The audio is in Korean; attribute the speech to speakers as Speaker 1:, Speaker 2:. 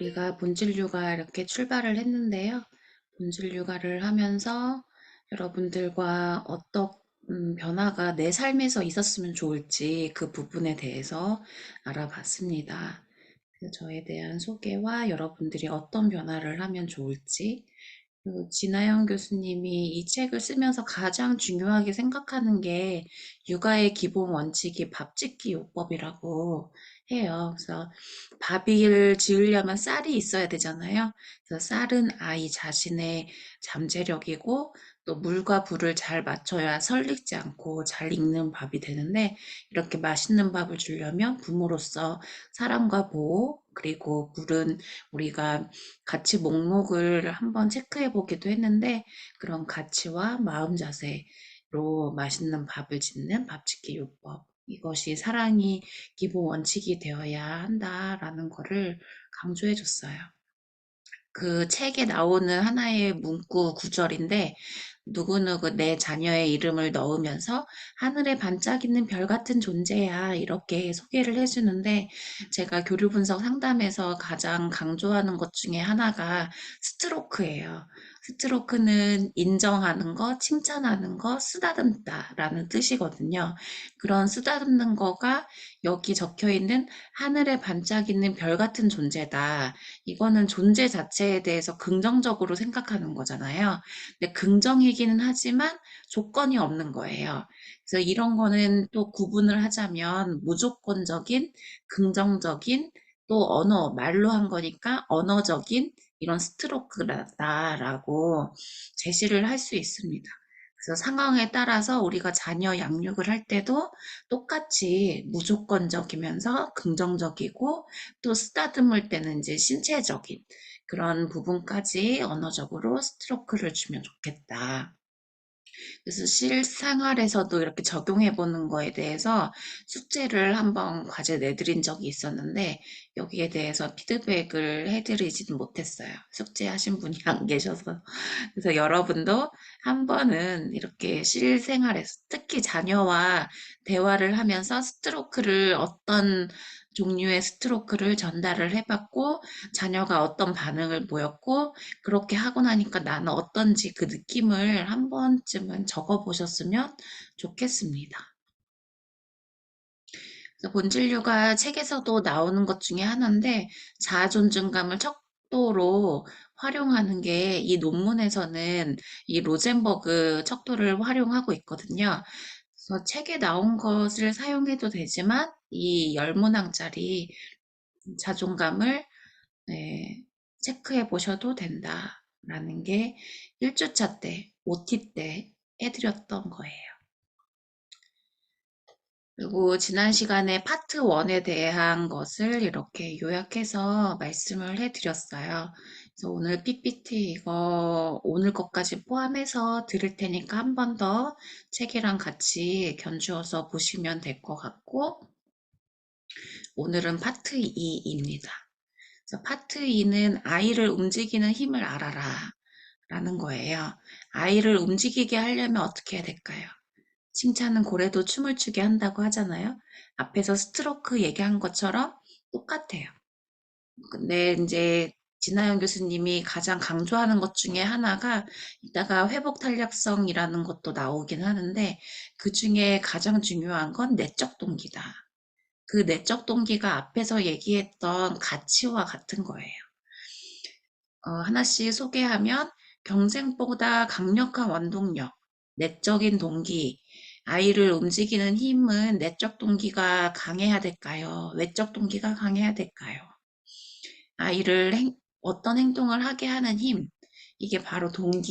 Speaker 1: 우리가 본질 육아 이렇게 출발을 했는데요. 본질 육아를 하면서 여러분들과 어떤 변화가 내 삶에서 있었으면 좋을지 그 부분에 대해서 알아봤습니다. 그래서 저에 대한 소개와 여러분들이 어떤 변화를 하면 좋을지, 그리고 진아영 교수님이 이 책을 쓰면서 가장 중요하게 생각하는 게 육아의 기본 원칙이 밥 짓기 요법이라고 해요. 그래서 밥을 지으려면 쌀이 있어야 되잖아요. 그래서 쌀은 아이 자신의 잠재력이고 또 물과 불을 잘 맞춰야 설익지 않고 잘 익는 밥이 되는데, 이렇게 맛있는 밥을 주려면 부모로서 사랑과 보호, 그리고 물은 우리가 가치 목록을 한번 체크해 보기도 했는데, 그런 가치와 마음 자세로 맛있는 밥을 짓는 밥짓기 요법, 이것이 사랑이 기본 원칙이 되어야 한다라는 거를 강조해 줬어요. 그 책에 나오는 하나의 문구 구절인데, 누구누구 내 자녀의 이름을 넣으면서 하늘에 반짝이는 별 같은 존재야, 이렇게 소개를 해주는데, 제가 교류 분석 상담에서 가장 강조하는 것 중에 하나가 스트로크예요. 스트로크는 인정하는 거, 칭찬하는 거, 쓰다듬다라는 뜻이거든요. 그런 쓰다듬는 거가 여기 적혀 있는 하늘에 반짝이는 별 같은 존재다. 이거는 존재 자체에 대해서 긍정적으로 생각하는 거잖아요. 근데 긍정이기는 하지만 조건이 없는 거예요. 그래서 이런 거는 또 구분을 하자면 무조건적인, 긍정적인, 또 언어, 말로 한 거니까 언어적인 이런 스트로크다라고 제시를 할 수 있습니다. 그래서 상황에 따라서 우리가 자녀 양육을 할 때도 똑같이 무조건적이면서 긍정적이고, 또 쓰다듬을 때는 이제 신체적인 그런 부분까지 언어적으로 스트로크를 주면 좋겠다. 그래서 실생활에서도 이렇게 적용해 보는 거에 대해서 숙제를 한번 과제 내드린 적이 있었는데, 여기에 대해서 피드백을 해드리지는 못했어요. 숙제하신 분이 안 계셔서. 그래서 여러분도 한 번은 이렇게 실생활에서, 특히 자녀와 대화를 하면서 스트로크를, 어떤 종류의 스트로크를 전달을 해봤고, 자녀가 어떤 반응을 보였고, 그렇게 하고 나니까 나는 어떤지 그 느낌을 한 번쯤은 적어보셨으면 좋겠습니다. 그래서 본진료가 책에서도 나오는 것 중에 하나인데, 자아 존중감을 척도로 활용하는 게, 이 논문에서는 이 로젠버그 척도를 활용하고 있거든요. 그래서 책에 나온 것을 사용해도 되지만 이 10문항짜리 자존감을, 네, 체크해 보셔도 된다라는 게 1주차 때, OT 때 해드렸던 거예요. 그리고 지난 시간에 파트 1에 대한 것을 이렇게 요약해서 말씀을 해드렸어요. 그래서 오늘 PPT 이거 오늘 것까지 포함해서 드릴 테니까 한 번 더 책이랑 같이 견주어서 보시면 될 것 같고, 오늘은 파트 2입니다. 그래서 파트 2는 아이를 움직이는 힘을 알아라 라는 거예요. 아이를 움직이게 하려면 어떻게 해야 될까요? 칭찬은 고래도 춤을 추게 한다고 하잖아요. 앞에서 스트로크 얘기한 것처럼 똑같아요. 근데 이제 진아영 교수님이 가장 강조하는 것 중에 하나가, 이따가 회복 탄력성이라는 것도 나오긴 하는데, 그 중에 가장 중요한 건 내적 동기다. 그 내적 동기가 앞에서 얘기했던 가치와 같은 거예요. 하나씩 소개하면, 경쟁보다 강력한 원동력, 내적인 동기, 아이를 움직이는 힘은 내적 동기가 강해야 될까요? 외적 동기가 강해야 될까요? 아이를 어떤 행동을 하게 하는 힘, 이게 바로 동기.